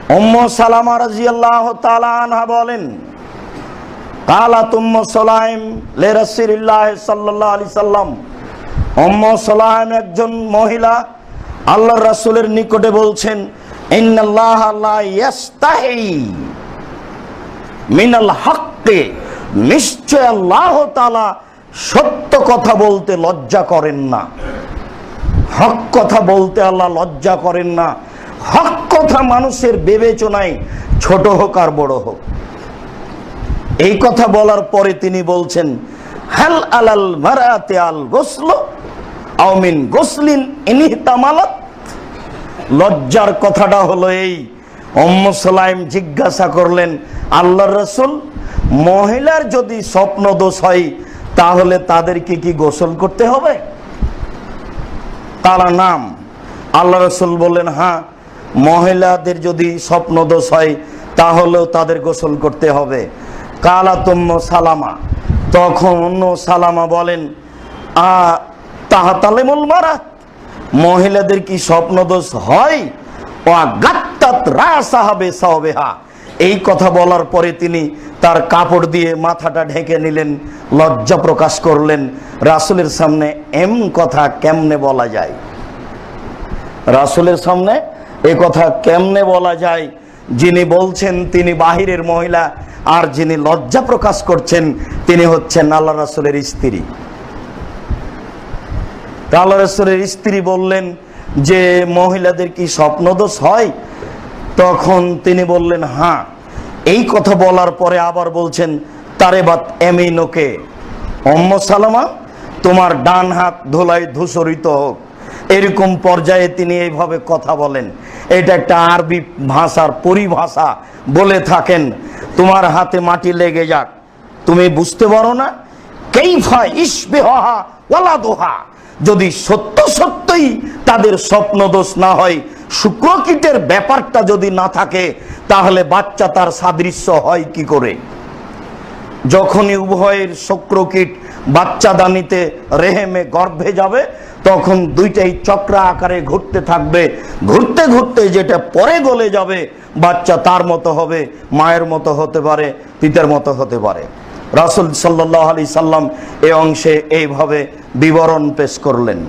উম্মু সালামা রাদিয়াল্লাহু তাআলা আনহা বলেন, কালাত উম্মু সুলাইম লি রাসূলিল্লাহ সাল্লাল্লাহু আলাইহি সাল্লাম। উম্মু সুলাইম একজন মহিলা আল্লাহর রাসূলের নিকটে বলছেন, ইন্নাল্লাহা লা ইয়াস্তাহি মিনাল হক্কি, নিশ্চয় আল্লাহ তাআলা সত্য কথা বলতে লজ্জা করেন না। হক কথা বলতে আল্লাহ লজ্জা করেন না। হক কথা মানুষের বিবেচনায় ছোট হোক আর বড় হোক। এই কথা বলার পরে তিনি বলছেন, হাল আলাল মারাতি আল গোসল আও মিন গোসলিন ইনহিতামালাত। লজ্জার কথাটা হলো এই, উম্মু সুলাইম জিজ্ঞাসা করলেন, আল্লাহর রাসূল, মহিলার যদি স্বপ্ন দোষ হয় তাহলে তাদেরকে কি গোসল করতে হবে? তারা নাম। আল্লাহ রাসূল বললেন, হ্যাঁ, মহিলাদের যদি স্বপ্ন দোষ হয় তাহলেও তাদের গোসল করতে হবে। কালাত উম্মু সালামা, তখন উম্মু সালামা বলেন, তাহাতালিমুল মারাত, মহিলাদের কি স্বপ্ন দোষ হয়? গাত্তাত রাসাহা বিসাওবিহা। এই কথা বলার পরে তিনি তার কাপড় দিয়ে মাথাটা ঢেকে নিলেন, লজ্জা প্রকাশ করলেন। রাসূলের সামনে এমন কথা কেমনে বলা যায়? রাসূলের সামনে এই কথা কেমনে বলা যায়? যিনি বলছেন তিনি বাহিরের মহিলা, আর যিনি লজ্জা প্রকাশ করছেন তিনি হচ্ছেন আল্লাহ রাসূলের স্ত্রী। আল্লাহ রাসূলের স্ত্রী বললেন যে মহিলাদের কি স্বপ্নদোষ হয়? তখন তিনি বললেন, হ্যাঁ। এই কথা বলার পরে আবার বলছেন, তারেবাত এমিনুকে, উম্মু সালামা, তোমার ডান হাত ধুলায় ধূসরিত হোক। এরকম পর্যায়ে তিনি এইভাবে কথা বলেন। এটা একটা আরবি ভাষার পরিভাষা বলে থাকেন, তোমার হাতে মাটি লেগে যাক। তুমি বুঝতে পারো না? কাইফা ইশবিহা ওয়ালাদুহা, যদি সত্য সত্যই তাদের স্বপ্ন দোষ না হয়, শুক্রকীটের ব্যাপারটা যদি না থাকে, তাহলে বাচ্চা তার সাদৃশ্য হয় কি করে? যখনই উভয়ের শুক্রকীট বাচ্চাদানিতে রেহেমে গর্ভে যাবে, তখন দুইটাই চক্র আকারে ঘুরতে থাকবে। ঘুরতে ঘুরতে যেটা পরে গলে যাবে, বাচ্চা তার মতো হবে, মায়ের মতো হতে পারে, পিতার মতো হতে পারে। রাসূল সাল্লাল্লাহু আলাইহি সাল্লাম এই অংশে এইভাবে বিবরণ পেশ করলেন।